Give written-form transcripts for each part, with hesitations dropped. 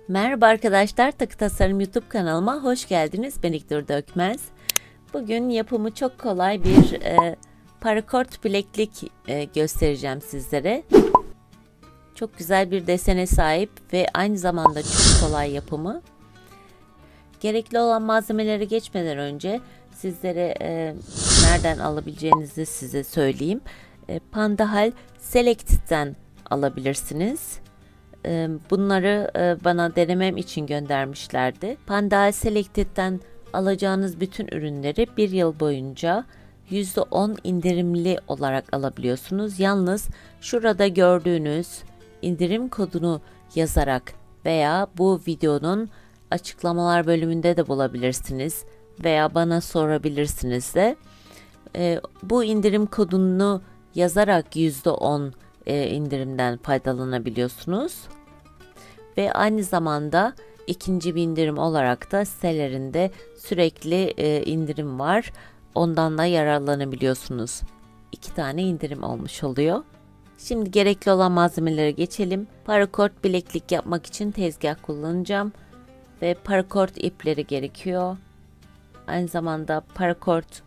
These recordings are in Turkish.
Merhaba arkadaşlar, Takı Tasarım YouTube kanalıma hoş geldiniz. Ben İknur Dökmez. Bugün yapımı çok kolay bir parakort bileklik göstereceğim sizlere. Çok güzel bir desene sahip ve aynı zamanda çok kolay yapımı. Gerekli olan malzemeleri geçmeden önce sizlere nereden alabileceğinizi size söyleyeyim. Pandahal Selected'den alabilirsiniz. Bunları bana denemem için göndermişlerdi. Pandahal Selected'den alacağınız bütün ürünleri bir yıl boyunca %10 indirimli olarak alabiliyorsunuz. Yalnız şurada gördüğünüz indirim kodunu yazarak veya bu videonun açıklamalar bölümünde de bulabilirsiniz veya bana sorabilirsiniz de. Bu indirim kodunu yazarak %10 indirimden faydalanabiliyorsunuz. Ve aynı zamanda ikinci bir indirim olarak da sitelerinde sürekli indirim var. Ondan da yararlanabiliyorsunuz. 2 tane indirim olmuş oluyor. Şimdi gerekli olan malzemelere geçelim. Parakort bileklik yapmak için tezgah kullanacağım. Ve parakort ipleri gerekiyor. Aynı zamanda parakort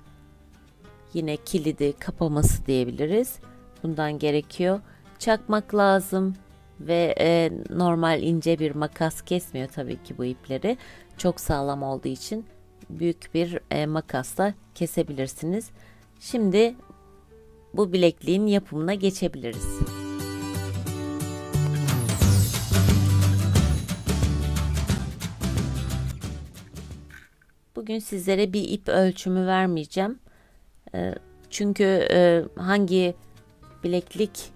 yine kilidi kapaması diyebiliriz. Bundan gerekiyor. Çakmak lazım ve normal ince bir makas kesmiyor tabii ki bu ipleri. Çok sağlam olduğu için büyük bir makasla kesebilirsiniz. Şimdi bu bilekliğin yapımına geçebiliriz. Bugün sizlere bir ip ölçümü vermeyeceğim. Çünkü hangi bileklik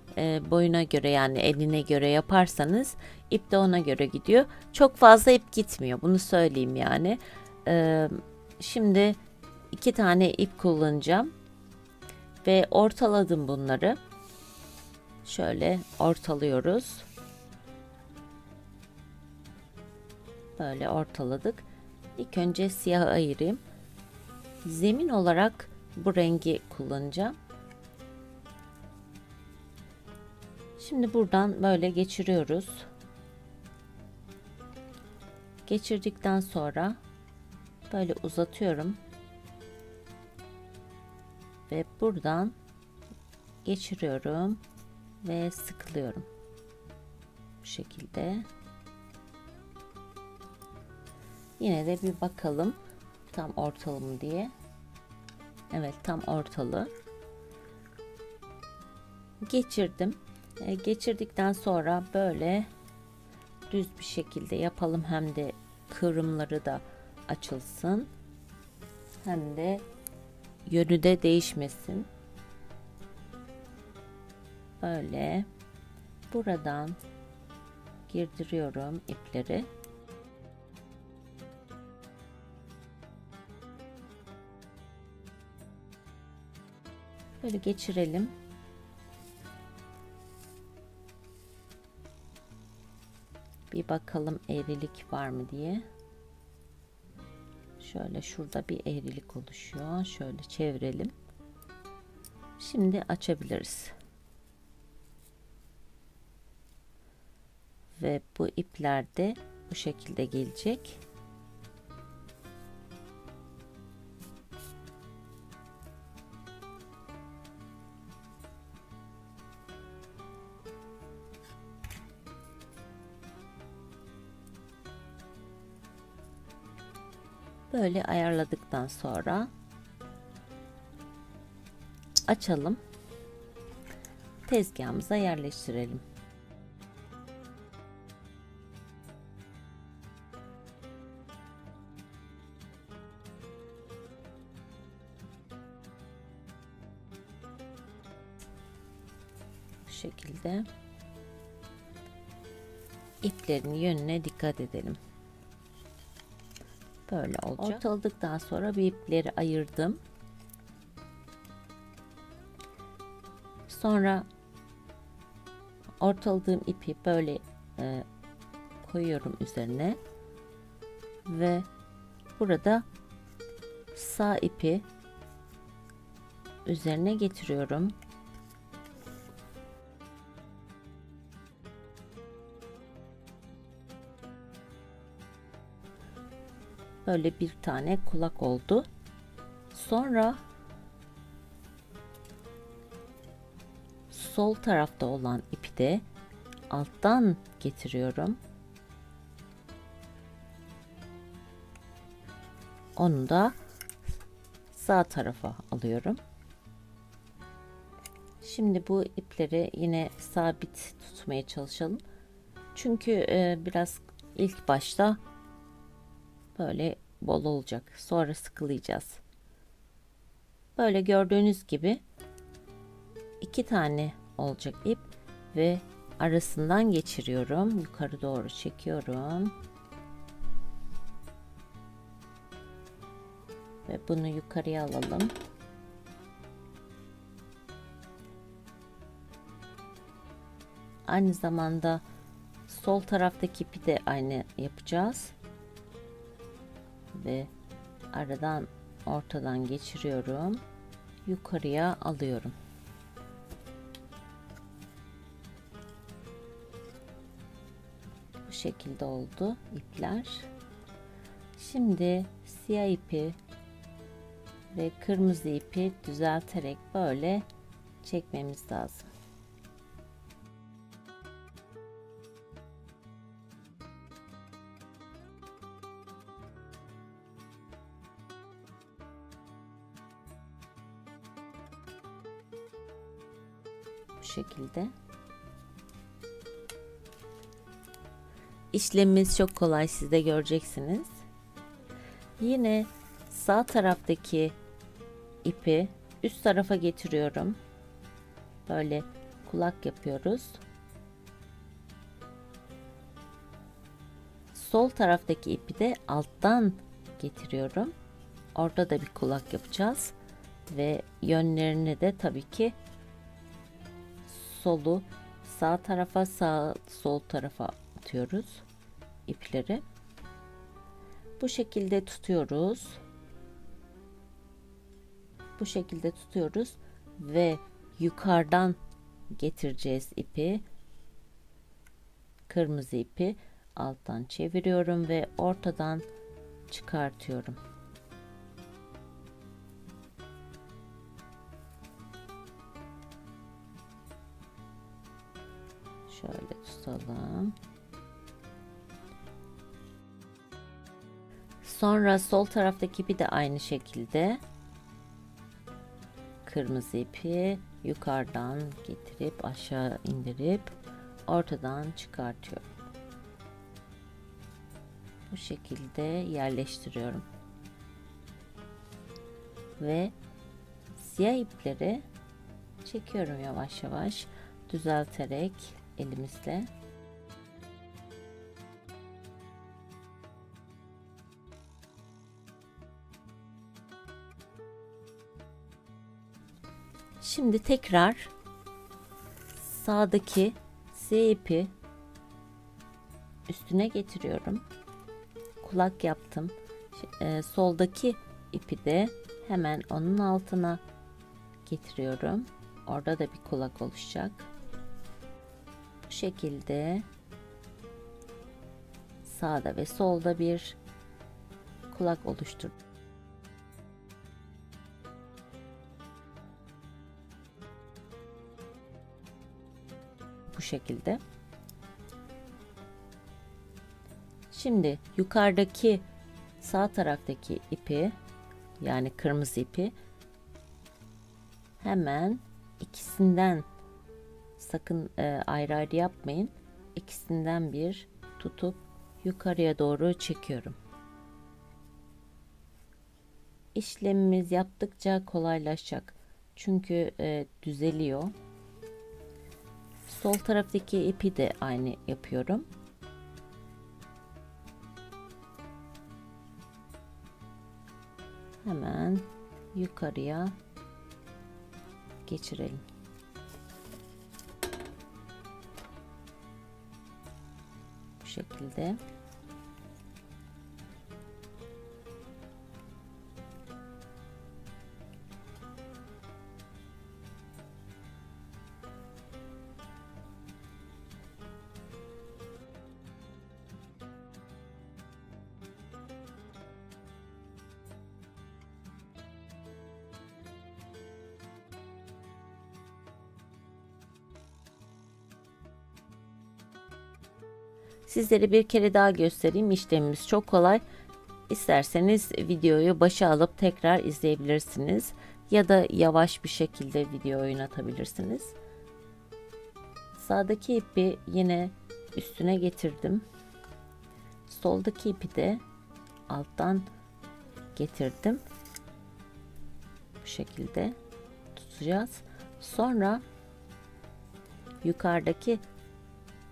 boyuna göre, yani eline göre yaparsanız ip de ona göre gidiyor. Çok fazla ip gitmiyor, bunu söyleyeyim yani. Şimdi 2 tane ip kullanacağım ve ortaladım bunları. Şöyle ortalıyoruz. Böyle ortaladık. İlk önce siyahı ayırayım. Zemin olarak bu rengi kullanacağım. Şimdi buradan böyle geçiriyoruz. Geçirdikten sonra böyle uzatıyorum. Ve buradan geçiriyorum ve sıkılıyorum. Bu şekilde. Yine de bir bakalım tam ortalı mı diye. Evet, tam ortalı. Geçirdim. Geçirdikten sonra böyle düz bir şekilde yapalım, hem de kıvrımları da açılsın, hem de yönü de değişmesin. Böyle buradan girdiriyorum ipleri. Böyle geçirelim. Bir bakalım eğrilik var mı diye. Şöyle şurada bir eğrilik oluşuyor. Şöyle çevirelim. Şimdi açabiliriz. Ve bu ipler de bu şekilde gelecek. Böyle ayarladıktan sonra açalım. Tezgahımıza yerleştirelim. Bu şekilde iplerin yönüne dikkat edelim. Böyle olacak. Ortaladıktan sonra bir ipleri ayırdım. Sonra ortaladığım ipi böyle koyuyorum üzerine ve burada sağ ipi üzerine getiriyorum. Böyle bir tane kulak oldu. Sonra sol tarafta olan ipi de alttan getiriyorum. Onu da sağ tarafa alıyorum. Şimdi bu ipleri yine sabit tutmaya çalışalım. Çünkü biraz ilk başta böyle bol olacak. Sonra sıkılayacağız. Böyle gördüğünüz gibi 2 tane olacak ip ve arasından geçiriyorum. Yukarı doğru çekiyorum. Ve bunu yukarıya alalım. Aynı zamanda sol taraftaki ipi de aynı yapacağız. Ve aradan ortadan geçiriyorum. Yukarıya alıyorum. Bu şekilde oldu ipler. Şimdi siyah ipi ve kırmızı ipi düzelterek böyle çekmemiz lazım. Bu şekilde. İşlemimiz çok kolay, siz de göreceksiniz. Yine sağ taraftaki ipi üst tarafa getiriyorum. Böyle kulak yapıyoruz. Sol taraftaki ipi de alttan getiriyorum. Orada da bir kulak yapacağız ve yönlerini de tabii ki solu sağ tarafa, sol tarafa atıyoruz ipleri. Bu şekilde tutuyoruz. Bu şekilde tutuyoruz ve yukarıdan getireceğiz ipi. Kırmızı ipi alttan çeviriyorum ve ortadan çıkartıyorum. Şöyle tutalım. Sonra sol taraftaki ipi de aynı şekilde kırmızı ipi yukarıdan getirip aşağı indirip ortadan çıkartıyorum. Bu şekilde yerleştiriyorum. Ve siyah ipleri çekiyorum yavaş yavaş düzelterek elimizle. Şimdi tekrar sağdaki siyah ipi üstüne getiriyorum. Kulak yaptım. Soldaki ipi de hemen onun altına getiriyorum. Orada da bir kulak oluşacak. Bu şekilde sağda ve solda bir kulak oluşturdum. Bu şekilde. Şimdi yukarıdaki sağ taraftaki ipi, yani kırmızı ipi hemen ikisinden, sakın ayrı ayrı yapmayın, ikisinden bir tutup yukarıya doğru çekiyorum. İşlemimiz yaptıkça kolaylaşacak. Çünkü düzeliyor. Sol taraftaki ipi de aynı yapıyorum. Hemen yukarıya geçirelim. Bu şekilde. Sizlere bir kere daha göstereyim. İşlemimiz çok kolay. İsterseniz videoyu başa alıp tekrar izleyebilirsiniz. Ya da yavaş bir şekilde video oynatabilirsiniz. Sağdaki ipi yine üstüne getirdim. Soldaki ipi de alttan getirdim. Bu şekilde tutacağız. Sonra yukarıdaki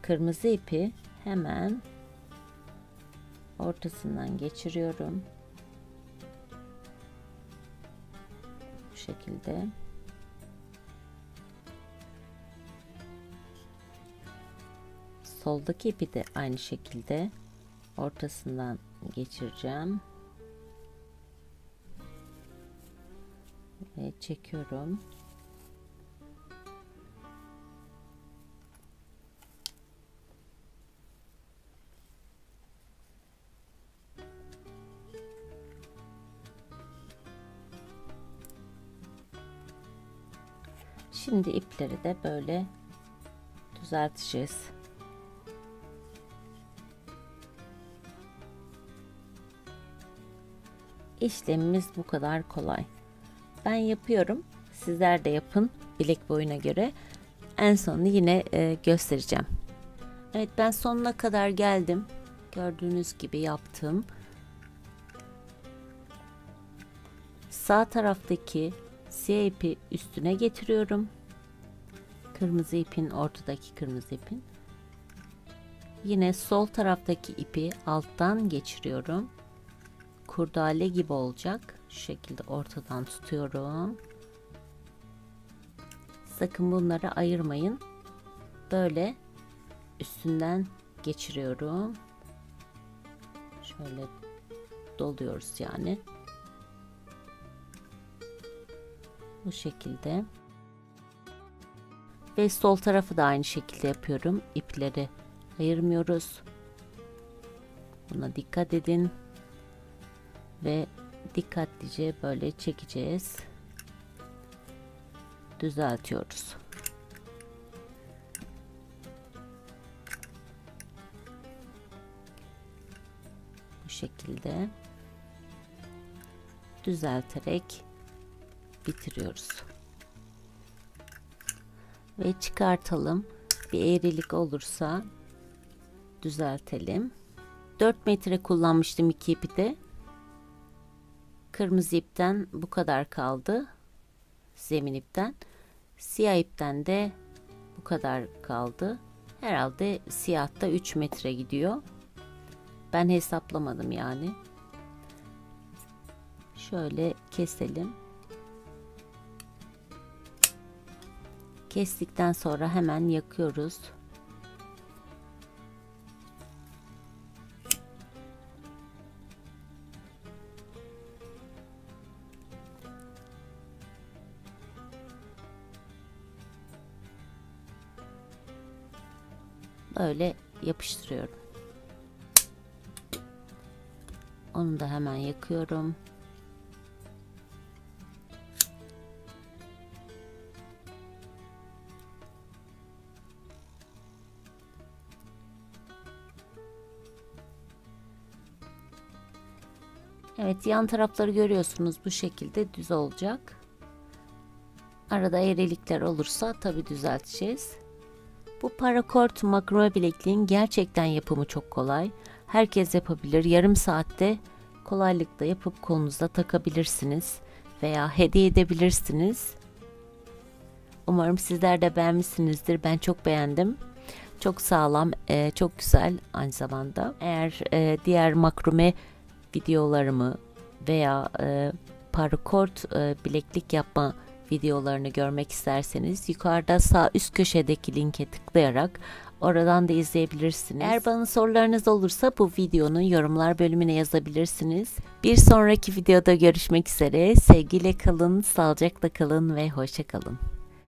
kırmızı ipi hemen ortasından geçiriyorum. Bu şekilde. Soldaki ipi de aynı şekilde ortasından geçireceğim. Ve çekiyorum. Şimdi ipleri de böyle düzelteceğiz. İşlemimiz bu kadar kolay. Ben yapıyorum. Sizler de yapın bilek boyuna göre. En sonunu yine göstereceğim. Evet, ben sonuna kadar geldim. Gördüğünüz gibi yaptım. Sağ taraftaki siyah ipi üstüne getiriyorum. Kırmızı ipin, ortadaki kırmızı ipin. Yine sol taraftaki ipi alttan geçiriyorum. Kurdale gibi olacak. Şu şekilde ortadan tutuyorum. Sakın bunları ayırmayın. Böyle üstünden geçiriyorum. Şöyle doluyoruz yani. Bu şekilde. Ve sol tarafı da aynı şekilde yapıyorum. İpleri ayırmıyoruz. Buna dikkat edin. Ve dikkatlice böyle çekeceğiz. Düzeltiyoruz. Bu şekilde düzelterek bitiriyoruz. Ve çıkartalım. Bir eğrilik olursa düzeltelim. 4 metre kullanmıştım iki ipi de. Kırmızı ipten bu kadar kaldı. Zemin ipten. Siyah ipten de bu kadar kaldı. Herhalde siyahta 3 metre gidiyor. Ben hesaplamadım yani. Şöyle keselim. Kestikten sonra hemen yakıyoruz. Böyle yapıştırıyorum. Onu da hemen yakıyorum. Evet, yan tarafları görüyorsunuz, bu şekilde düz olacak. Arada eğrilikler olursa tabi düzelteceğiz. Bu parakort makrome bilekliğin gerçekten yapımı çok kolay. Herkes yapabilir. Yarım saatte kolaylıkla yapıp kolunuza takabilirsiniz veya hediye edebilirsiniz. Umarım sizler de beğenmişsinizdir. Ben çok beğendim. Çok sağlam, çok güzel aynı zamanda. Eğer diğer makrome videolarımı veya parakort bileklik yapma videolarını görmek isterseniz yukarıda sağ üst köşedeki linke tıklayarak oradan da izleyebilirsiniz. Eğer bana sorularınız olursa bu videonun yorumlar bölümüne yazabilirsiniz. Bir sonraki videoda görüşmek üzere. Sevgiyle kalın, sağlıcakla kalın ve hoşça kalın.